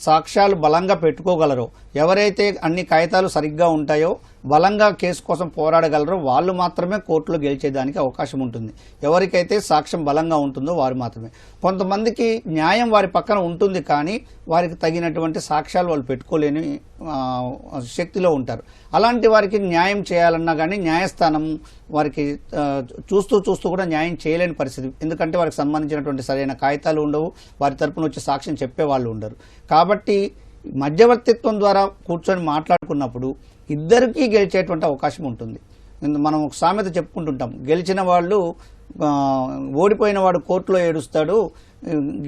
సాక్ష్యాలు బలంగా పెట్టుకోగలరో, ఎవరైతే అన్ని కాగితాలు సరిగ్గా ఉంటాయో, బలంగా కేసు కోసం పోరాడగలరో వాళ్ళు మాత్రమే కోర్టులో గెలిచేదానికి అవకాశం ఉంటుంది. ఎవరికైతే సాక్ష్యం బలంగా ఉంటుందో వారు మాత్రమే. కొంతమందికి న్యాయం వారి పక్కన ఉంటుంది కానీ వారికి తగినటువంటి సాక్ష్యాలు వాళ్ళు పెట్టుకోలేని శక్తిలో ఉంటారు. అలాంటి వారికి న్యాయం చేయాలన్నా కానీ న్యాయస్థానం వారికి చూస్తూ కూడా న్యాయం చేయలేని పరిస్థితి. ఎందుకంటే వారికి సంబంధించినటువంటి సరైన కాగితాలు ఉండవు, వారి తరపున వచ్చి సాక్ష్యం చెప్పే వాళ్ళు ఉండరు. కాబట్టి మధ్యవర్తిత్వం ద్వారా కూర్చొని మాట్లాడుకున్నప్పుడు ఇద్దరికీ గెలిచేటువంటి అవకాశం ఉంటుంది. మనం ఒక సామెత చెప్పుకుంటుంటాం, గెలిచిన వాళ్ళు ఓడిపోయిన వాడు కోర్టులో ఏడుస్తాడు,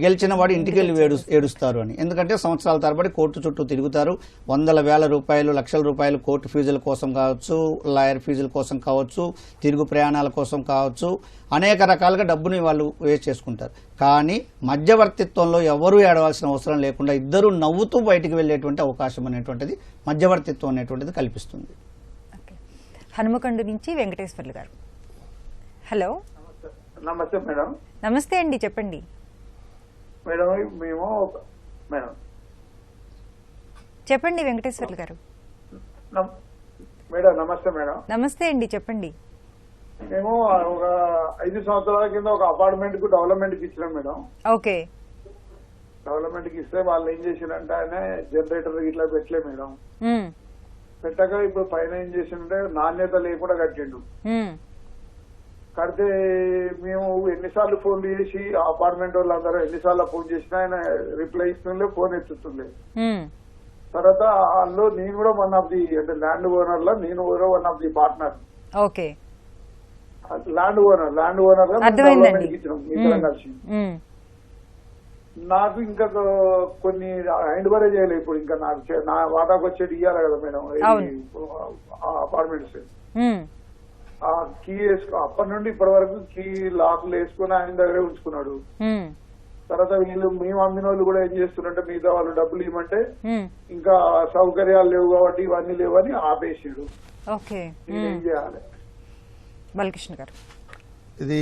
గెలిచిన వాడు ఇంటికి వెళ్ళి ఏడుస్తారు అని. ఎందుకంటే సంవత్సరాల తరబడి కోర్టు చుట్టూ తిరుగుతారు. వందల వేల రూపాయలు, లక్షల రూపాయలు కోర్టు ఫీజుల కోసం కావచ్చు, లాయర్ ఫీజుల కోసం కావచ్చు, తిరుగు ప్రయాణాల కోసం కావచ్చు, అనేక రకాలుగా డబ్బుని వాళ్ళు వేస్ట్ చేసుకుంటారు. కానీ మధ్యవర్తిత్వంలో ఎవరూ ఏడవలసిన అవసరం లేకుండా ఇద్దరు నవ్వుతూ బయటికి వెళ్ళేటువంటి అవకాశం అనేటువంటిది మధ్యవర్తిత్వం అనేటువంటిది కల్పిస్తుంది. హనుమకొండ నుంచి వెంకటేశ్వర్లు గారు. హలో, నమస్తే మేడం. నమస్తే అండి, చెప్పండి మేడం. మేము మేడం చెప్పండి వెంకటేశ్వర్లు గారు. మేడం నమస్తే మేడం. నమస్తే అండి, చెప్పండి. మేము ఒక 5 సంవత్సరాల కింద ఒక అపార్ట్మెంట్ కు డెవలప్మెంట్ కి ఇచ్చినాం మేడం. ఓకే. డెవలప్మెంట్ కి ఇస్తే వాళ్ళు ఏం చేసిరంటే ఆయన జనరేటర్ ఇట్లా పెట్టలే మేడం. పెట్టక ఇప్పుడు పైన ఏం చేసిండే నాణ్యత లేకుండా కట్టిండు. కడితే మేము ఎన్నిసార్లు ఫోన్లు చేసి అపార్ట్మెంట్ వాళ్ళందరూ ఎన్నిసార్లు ఫోన్ చేసినా ఆయన రిప్లై ఇస్తుండే, ఫోన్ ఎత్తుతుండే. తర్వాత వాళ్ళు నేను కూడా వన్ ఆఫ్ ది అంటే ల్యాండ్ ఓనర్ లో నేను కూడా one of the partner. Okay. Land owner గా డెవలప్మెంట్ ఇచ్చినాం ఇద్దరం కలిసి. నాకు ఇంకా కొన్ని హ్యాండ్ ఓవర్ చేయలేదు. ఇప్పుడు ఇంకా నాకు నా వాటాకు వచ్చేది ఇవ్వాలి కదా మేడం అపార్ట్మెంట్స్. ఆ కీ వేసుకో అప్పటి నుండి ఇప్పటి వరకు కీ లాక్లు వేసుకుని ఆయన దగ్గరే ఉంచుకున్నాడు. తర్వాత వీళ్ళు మేము అమ్మిన వాళ్ళు కూడా ఏం చేస్తున్నారంటే మిగతా వాళ్ళు డబ్బులు ఇవ్వమంటే ఇంకా సౌకర్యాలు లేవు కాబట్టి ఇవన్నీ లేవని ఆపేసాడు. ఏం చేయాలి? బాలకృష్ణ గారు, ఇది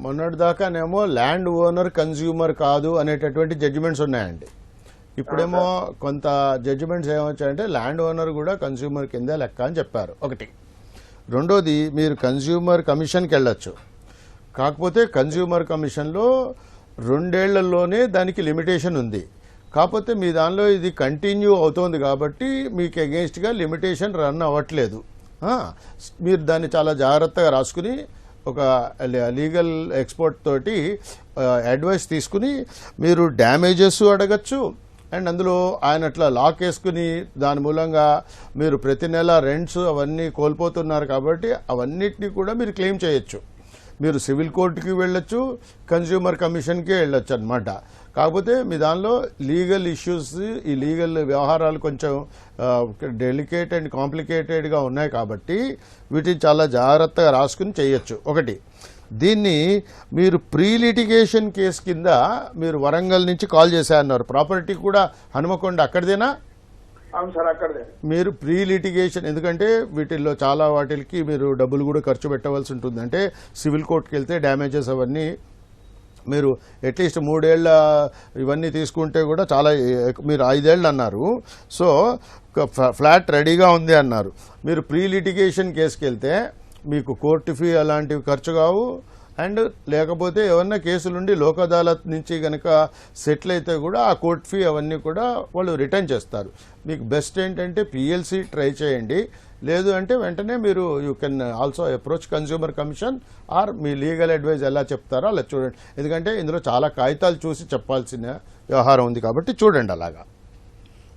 మొన్నటి దాకానేమో ల్యాండ్ ఓనర్ కన్స్యూమర్ కాదు అనేటటువంటి జడ్జిమెంట్స్ ఉన్నాయండి. ఇప్పుడేమో కొంత జడ్జిమెంట్స్ ఏమొచ్చాయంటే ల్యాండ్ ఓనర్ కూడా కన్స్యూమర్ కింద లెక్క అని చెప్పారు. ఒకటి. రెండోది, మీరు కన్స్యూమర్ కమిషన్కి వెళ్ళొచ్చు. కాకపోతే కన్స్యూమర్ కమిషన్లో 2 ఏళ్లలోనే దానికి లిమిటేషన్ ఉంది. కాకపోతే మీ దానిలో ఇది కంటిన్యూ అవుతోంది కాబట్టి మీకు అగెన్స్ట్గా లిమిటేషన్ రన్ అవ్వట్లేదు. మీరు దాన్ని చాలా జాగ్రత్తగా రాసుకుని ఒక లీగల్ ఎక్స్పర్ట్ తోటి అడ్వైస్ తీసుకుని మీరు డ్యామేజెస్ అడగచ్చు. అండ్ అందులో ఆయన అట్లా లాక్ వేసుకుని దాని మూలంగా మీరు ప్రతి నెల రెంట్స్ అవన్నీ కోల్పోతున్నారు కాబట్టి అవన్నిటినీ కూడా మీరు క్లెయిమ్ చేయొచ్చు. మీరు సివిల్ కోర్టుకి వెళ్ళొచ్చు, కన్స్యూమర్ కమిషన్కి వెళ్ళొచ్చు అనమాట. కాకపోతే మీ దానిలో లీగల్ ఇష్యూస్, ఈ లీగల్ వ్యవహారాలు కొంచెం డెలికేట్ అండ్ కాంప్లికేటెడ్గా ఉన్నాయి కాబట్టి వీటిని చాలా జాగ్రత్తగా రాసుకుని చేయొచ్చు. ఒకటి. దీన్ని మీరు ప్రీ లిటిగేషన్ కేసు కింద మీరు వరంగల్ నుంచి కాల్ చేశారన్నారు. ప్రాపర్టీ కూడా హనుమకొండ అక్కడిదేనా? అవును సార్, అక్కడే. మీరు ప్రీ లిటిగేషన్, ఎందుకంటే వీటిల్లో చాలా వాటికి మీరు డబ్బులు కూడా ఖర్చు పెట్టవలసి ఉంటుంది. అంటే సివిల్ కోర్టుకి వెళ్తే డ్యామేజెస్ అవన్నీ మీరు అట్లీస్ట్ 3 ఏళ్ల ఇవన్నీ తీసుకుంటే కూడా చాలా, మీరు 5 ఏళ్ళు అన్నారు. సో ఫ్లాట్ రెడీగా ఉంది అన్నారు. మీరు ప్రీ లిటిగేషన్ కేసుకి వెళ్తే మీకు కోర్టు ఫీ అలాంటివి ఖర్చు కావు. అండ్ లేకపోతే ఏమన్నా కేసులుండి లోక్ అదాలత్ నుంచి కనుక సెటిల్ అయితే కూడా ఆ కోర్ట్ ఫీ అవన్నీ కూడా వాళ్ళు రిటర్న్ చేస్తారు. మీకు బెస్ట్ ఏంటంటే పిఎల్సి ట్రై చేయండి. లేదు అంటే వెంటనే మీరు you can also approach consumer commission or మీ లీగల్ అడ్వైజ్ ఎలా చెప్తారో అలా చూడండి. ఎందుకంటే ఇందులో చాలా కాగితాలు చూసి చెప్పాల్సిన వ్యవహారం ఉంది కాబట్టి చూడండి అలాగా.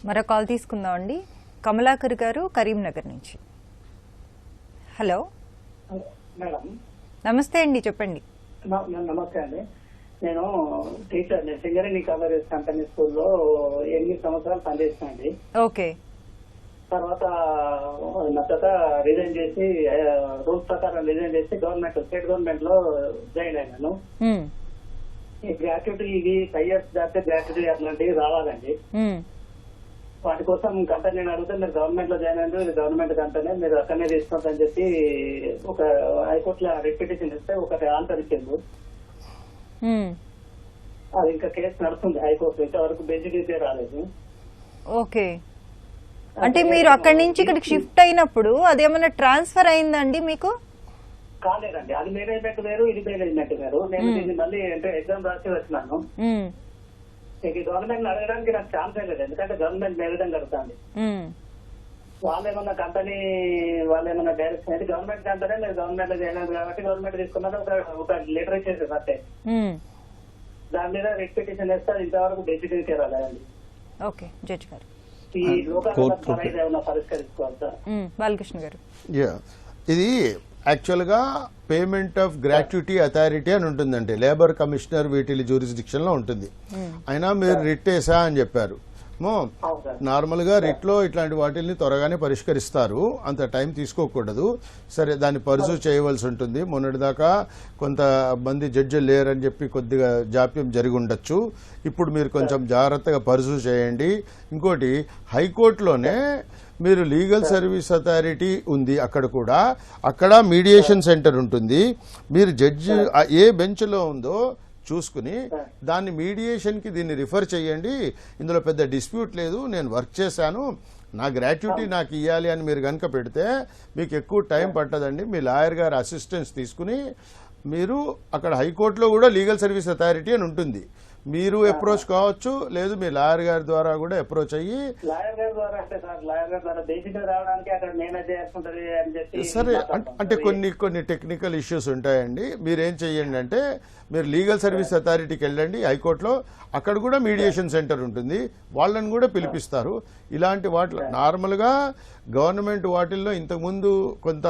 మరో కాల్ తీసుకుందాం అండి. కమలాకర్ గారు కరీంనగర్ నుంచి. Hello madam. నమస్తే అండి, చెప్పండి. నమస్తే అండి. నేను టీచర్ సింగరేణి కాలేజ్ కంపెనీ స్కూల్లో 8 సంవత్సరాలు పనిచేస్తాను అండి. ఓకే. తర్వాత నచ్చక రిజైన్ చేసి రూల్స్ ప్రకారం రిజైన్ చేసి స్టేట్ గవర్నమెంట్ లో జాయిన్ అయినాను. ఈ గ్రాట్యుటీ ఇవి 5 years దాటితే గ్రాట్యుటీ అట్లాంటివి రావాలండి. వాటి కోసం కంపెనీ నేను అడిగితే మీరు గవర్నమెంట్ లో జాయిన్ అయ్యారు, ఇది గవర్నమెంట్ కంపెనీ, మీరు అక్కడనే తీసుకుంటారని చెప్పి ఒక హైకోర్టులో రిపిటిషన్ ఇస్తే ఒకటి ఆన్సర్ ఇచ్చింది. అది ఇంకా కేసు నడుస్తుంది హైకోర్టు, ఇంతవరకు బెంచ్ రాలేదు. ఓకే. అంటే మీరు అక్కడి నుంచి ఇక్కడికి షిఫ్ట్ అయినప్పుడు అదేమన్నా ట్రాన్స్ఫర్ అయిందండి మీకు? కాలేదండి, అది మేనేజ్మెంట్ వేరు, ఇది మేనేజ్మెంట్ వేరు. నేను దీన్ని మళ్ళీ అంటే ఎగ్జామ్ రాసి వచ్చినాను. గవర్నమెంట్ అడగడానికి నాకు ఛాన్స్ లేదు, ఎందుకంటే గవర్నమెంట్ మేనేజం కడుతుంది. వాళ్ళేమన్నా కంపెనీ వాళ్ళేమన్నా డైరెక్షన్ అయితే గవర్నమెంట్ కంపెనీ మీరు గవర్నమెంట్ లో చేయలేదు కాబట్టి గవర్నమెంట్ తీసుకున్నది ఒక లెటర్ ఇచ్చేసారు అంతే. దాని మీద రిట్ పిటిషన్ వేస్తే ఇంతవరకు డెసిషన్ రాలేదండి. ఓకే జడ్జి గారు. ఈ లోకాదాలత్ ద్వారా ఇది ఏమైనా పరిష్కరించుకోవచ్చా? బాలకృష్ణ గారు. ఇది యాక్చువల్గా పేమెంట్ ఆఫ్ గ్రాట్యుటీ అథారిటీ అని ఉంటుందండి. లేబర్ కమిషనర్ వీటిలి జ్యూరిస్డిక్షన్ లో ఉంటుంది. అయినా మీరు రిట్ వేసా అని చెప్పారు. నార్మల్ గా రిట్ లో ఇట్లాంటి వాటిల్ని త్వరగానే పరిష్కరిస్తారు, అంత టైం తీసుకోకూడదు. సరే, దాన్ని పర్సూ చేయవలసి ఉంటుంది. మొన్నటిదాకా కొంతమంది జడ్జిలు లేరని చెప్పి కొద్దిగా జాప్యం జరిగి ఉండొచ్చు. ఇప్పుడు మీరు కొంచెం జాగ్రత్తగా పర్సూ చేయండి. ఇంకోటి, హైకోర్టులోనే మీరు లీగల్ సర్వీస్ అథారిటీ ఉంది, అక్కడ కూడా అక్కడ మీడియేషన్ సెంటర్ ఉంటుంది. మీరు జడ్జి ఏ బెంచ్ లో ఉందో చూసుకుని దాన్ని మీడియేషన్ కి దీన్ని రిఫర్ చేయండి. ఇందులో పెద్ద డిస్ప్యూట్ లేదు, నేను వర్క్ చేశాను, నా గ్రాట్యుటీ నాకు ఇవ్వాలి అని మీరు కనుక పెడితే మీకు ఎక్కువ టైం పట్టదండి. మీ లాయర్ గారి అసిస్టెన్స్ తీసుకుని మీరు అక్కడ హైకోర్టులో కూడా లీగల్ సర్వీస్ అథారిటీ అని ఉంటుంది. మీరు అప్రోచ్ కావచ్చు, లేదు మీ లాయర్ గారి ద్వారా కూడా అప్రోచ్ అయ్యి. లాయర్ గారి ద్వారా అంటే సార్, లాయర్ గారి ద్వారా బేసిక్ రావడానికి అక్కడ మేనేజ్ చేసుకుంటది అని చెప్పి. సరే, అంటే కొన్ని టెక్నికల్ ఇష్యూస్ ఉంటాయండి. మీరేం చెయ్యండి అంటే, మీరు లీగల్ సర్వీస్ అథారిటీకి వెళ్ళండి హైకోర్టులో, అక్కడ కూడా మీడియేషన్ సెంటర్ ఉంటుంది, వాళ్ళని కూడా పిలిపిస్తారు. ఇలాంటి వాటిలో నార్మల్గా గవర్నమెంట్ వాటిల్లో ఇంతకుముందు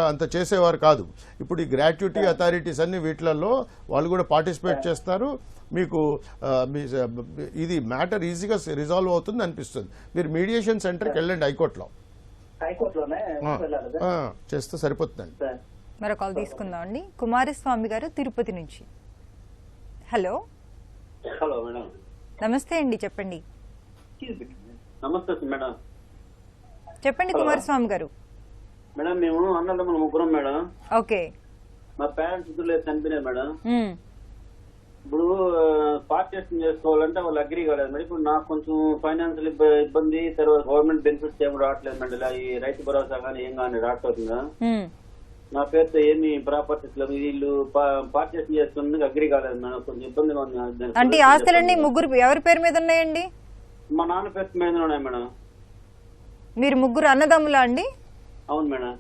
అంత చేసేవారు కాదు. ఇప్పుడు ఈ గ్రాట్యుటీ అథారిటీస్ అన్ని వీటిలలో వాళ్ళు కూడా పార్టిసిపేట్ చేస్తారు. మీకు ఇది మ్యాటర్ ఈజీగా రిజాల్వ్ అవుతుంది అనిపిస్తుంది. మీరు మీడియేషన్ సెంటర్కి వెళ్ళండి హైకోర్టులో, చేస్తే సరిపోతుందండి. మరో కాల్ తీసుకుందాం అండి. కుమారస్వామి గారు తిరుపతి నుంచి. హలో. Hello madam. నమస్తే అండి, చెప్పండి. నమస్తే మేడం. చెప్పండి కుమారస్వామి గారు. మేడం, మేము అన్నదమ్ములు ముగ్గురం మేడం. ఓకే. మా పేరెంట్స్ ఇద్దరు చనిపోయినారు మేడం. ఇప్పుడు పార్టీషన్ చేసుకోవాలంటే వాళ్ళు అగ్రీ కాలేదు మేడం. ఇప్పుడు నాకు కొంచెం ఫైనాన్షియల్ ఇబ్బంది, తర్వాత గవర్నమెంట్ బెనిఫిట్స్ ఏమి రావట్లేదు మేడం. ఇలా ఈ రైతు భరోసా కానీ ఏం కానీ రావట్లేదుగా. నా పేరుతో ఏమి ప్రాపర్టీస్ లేదు, వీళ్ళు పార్టీషన్ చేసుకున్నందుకు అగ్రీ కాలేదు మేడం. కొంచెం ఇబ్బందిగా ఉంది. అంటే ఆస్తులన్నీ ముగ్గురు ఎవరి పేరు మీద ఉన్నాయండి? మా నాన్న పేరు మీద ఉన్నాయి మేడం. మీరు ముగ్గురు అన్నదమ్ములా అండి? అవును మేడం.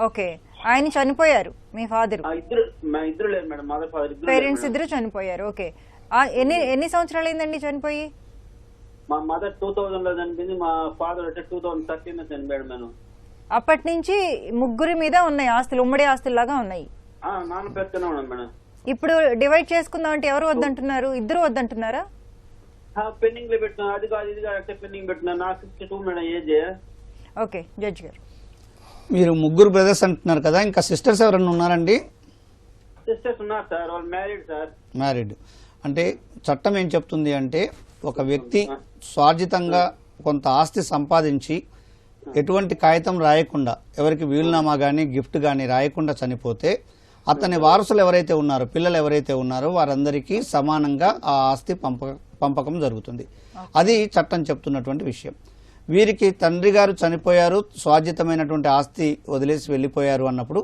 ఓకే. ఆయన చనిపోయారు, మీ ఫాదర్? ఇద్దరు లేదు మేడం, మదర్ ఫాదర్ పేరెంట్స్ ఇద్దరు చనిపోయారు. ఓకే. ఎన్ని సంవత్సరాలు అయిందండి చనిపోయి? మా మదర్ 2000 లో చనిపోయింది, మా ఫాదర్ వచ్చి 2013 చనిపోయాడు మేడం. అప్పటి నుంచి ముగ్గురి మీద ఉన్నాయి ఆస్తులు, ఉమ్మడి ఆస్తుల్లాగా ఉన్నాయి. నాన్న పేరుతోనే ఉన్నాను మేడం. ఇప్పుడు డివైడ్ చేసుకుందాం అంటే ఎవరు వద్దంటున్నారు? ఇద్దరు వద్దంటున్నారా? పెండింగ్ లో పెట్టినా, అది కాదు ఇది కాదు పెండింగ్ పెట్టినా. నాకు 62 మేడం ఏజ్. ఓకే. జడ్జి గారు, మీరు ముగ్గురు బ్రదర్స్ అంటున్నారు కదా, ఇంకా సిస్టర్స్ ఎవరన్నా ఉన్నారండి? సిస్టర్స్ ఉన్నారు సార్, వాళ్ళు మ్యారీడ్ సార్. మ్యారీడ్. అంటే చట్టం ఏం చెప్తుంది అంటే, ఒక వ్యక్తి స్వార్జితంగా కొంత ఆస్తి సంపాదించి ఎటువంటి కాగితం రాయకుండా, ఎవరికి వీలునామా కానీ గిఫ్ట్ కానీ రాయకుండా చనిపోతే అతని వారసులు ఎవరైతే ఉన్నారో, పిల్లలు ఎవరైతే ఉన్నారో వారందరికీ సమానంగా ఆ ఆస్తి పంపకం జరుగుతుంది. అది చట్టం చెప్తున్నటువంటి విషయం. వీరికి తండ్రి గారు చనిపోయారు, స్వార్జితమైనటువంటి ఆస్తి వదిలేసి వెళ్ళిపోయారు అన్నప్పుడు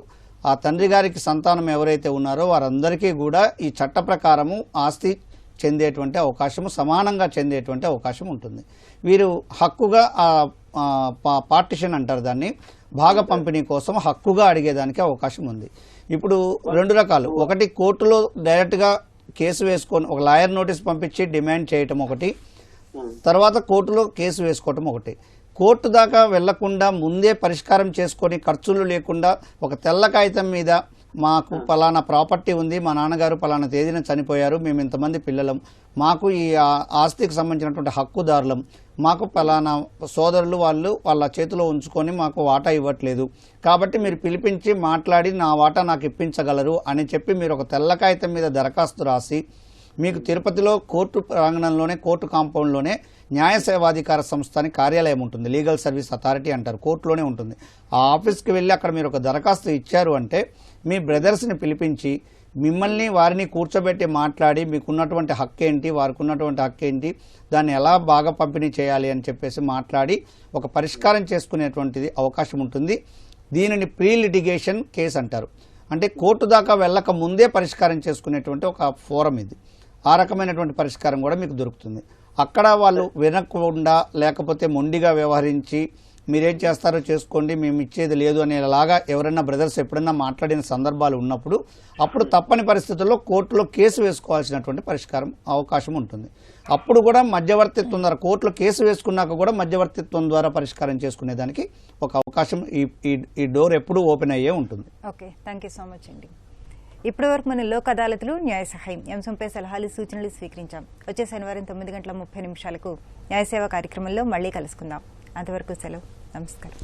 ఆ తండ్రి గారికి సంతానం ఎవరైతే ఉన్నారో వారందరికీ కూడా ఈ చట్ట ప్రకారము ఆస్తి చెందేటువంటి అవకాశము, సమానంగా చెందేటువంటి అవకాశం ఉంటుంది. వీరు హక్కుగా పార్టిషన్ అంటారు దాన్ని, భాగ పంపిణీ కోసం హక్కుగా అడిగేదానికి అవకాశం ఉంది. ఇప్పుడు రెండు రకాలు, ఒకటి కోర్టులో డైరెక్ట్గా కేసు వేసుకొని ఒక లాయర్ నోటీస్ పంపించి డిమాండ్ చేయటం ఒకటి, తర్వాత కోర్టులో కేసు వేసుకోవటం ఒకటి. కోర్టు దాకా వెళ్లకుండా ముందే పరిష్కారం చేసుకొని ఖర్చులు లేకుండా ఒక తెల్ల కాగితం మీద మాకు పలానా ప్రాపర్టీ ఉంది, మా నాన్నగారు పలానా తేదీన చనిపోయారు, మేము ఇంతమంది పిల్లలం, మాకు ఈ ఆస్తికి సంబంధించినటువంటి హక్కుదారులం, మాకు పలానా సోదరులు వాళ్ళు వాళ్ళ చేతిలో ఉంచుకొని మాకు వాటా ఇవ్వట్లేదు, కాబట్టి మీరు పిలిపించి మాట్లాడి నా వాటా నాకు ఇప్పించగలరు అని చెప్పి మీరు ఒక తెల్ల కాగితం మీద దరఖాస్తు రాసి, మీకు తిరుపతిలో కోర్టు ప్రాంగణంలోనే, కోర్టు కాంపౌండ్లోనే న్యాయ సేవాధికార సంస్థ అని కార్యాలయం ఉంటుంది, లీగల్ సర్వీస్ అథారిటీ అంటారు, కోర్టులోనే ఉంటుంది. ఆ ఆఫీస్కి వెళ్ళి అక్కడ మీరు ఒక దరఖాస్తు ఇచ్చారు అంటే మీ బ్రదర్స్ని పిలిపించి మిమ్మల్ని వారిని కూర్చోబెట్టి మాట్లాడి మీకున్నటువంటి హక్కు ఏంటి, వారికి ఉన్నటువంటి హక్కు ఏంటి, దాన్ని ఎలా బాగా పంపిణీ చేయాలి అని చెప్పేసి మాట్లాడి ఒక పరిష్కారం చేసుకునేటువంటిది అవకాశం ఉంటుంది. దీనిని ప్రీ లిటిగేషన్ కేసు అంటారు. అంటే కోర్టు దాకా వెళ్ళక ముందే పరిష్కారం చేసుకునేటువంటి ఒక ఫోరం ఇది. ఆ రకమైనటువంటి పరిష్కారం కూడా మీకు దొరుకుతుంది. అక్కడ వాళ్ళు వినకుండా లేకపోతే మొండిగా వ్యవహరించి మీరేం చేస్తారో చేసుకోండి, మేము ఇచ్చేది లేదు అనేలాగా ఎవరైనా బ్రదర్స్ ఎప్పుడైనా మాట్లాడిన సందర్భాలు ఉన్నప్పుడు అప్పుడు తప్పని పరిస్థితుల్లో కోర్టులో కేసు వేసుకోవాల్సినటువంటి అవకాశం ఉంటుంది. అప్పుడు కూడా మధ్యవర్తిత్వం ద్వారా కోర్టులో కేసు వేసుకున్నాక కూడా మధ్యవర్తిత్వం ద్వారా పరిష్కారం చేసుకునేదానికి ఒక అవకాశం ఈ డోర్ ఎప్పుడూ ఓపెన్ అయ్యే ఉంటుంది. Okay, thank you so much అండి. ఇప్పటివరకు మన లోక్ అదాలత్లు న్యాయ సహాయం అంశంపై సలహాలు సూచనలు స్వీకరించాం. వచ్చే శనివారం 9:30 న్యాయ సేవ కార్యక్రమంలో మళ్ళీ కలుసుకుందాం. అంతవరకు సెలవు. నమస్కారం.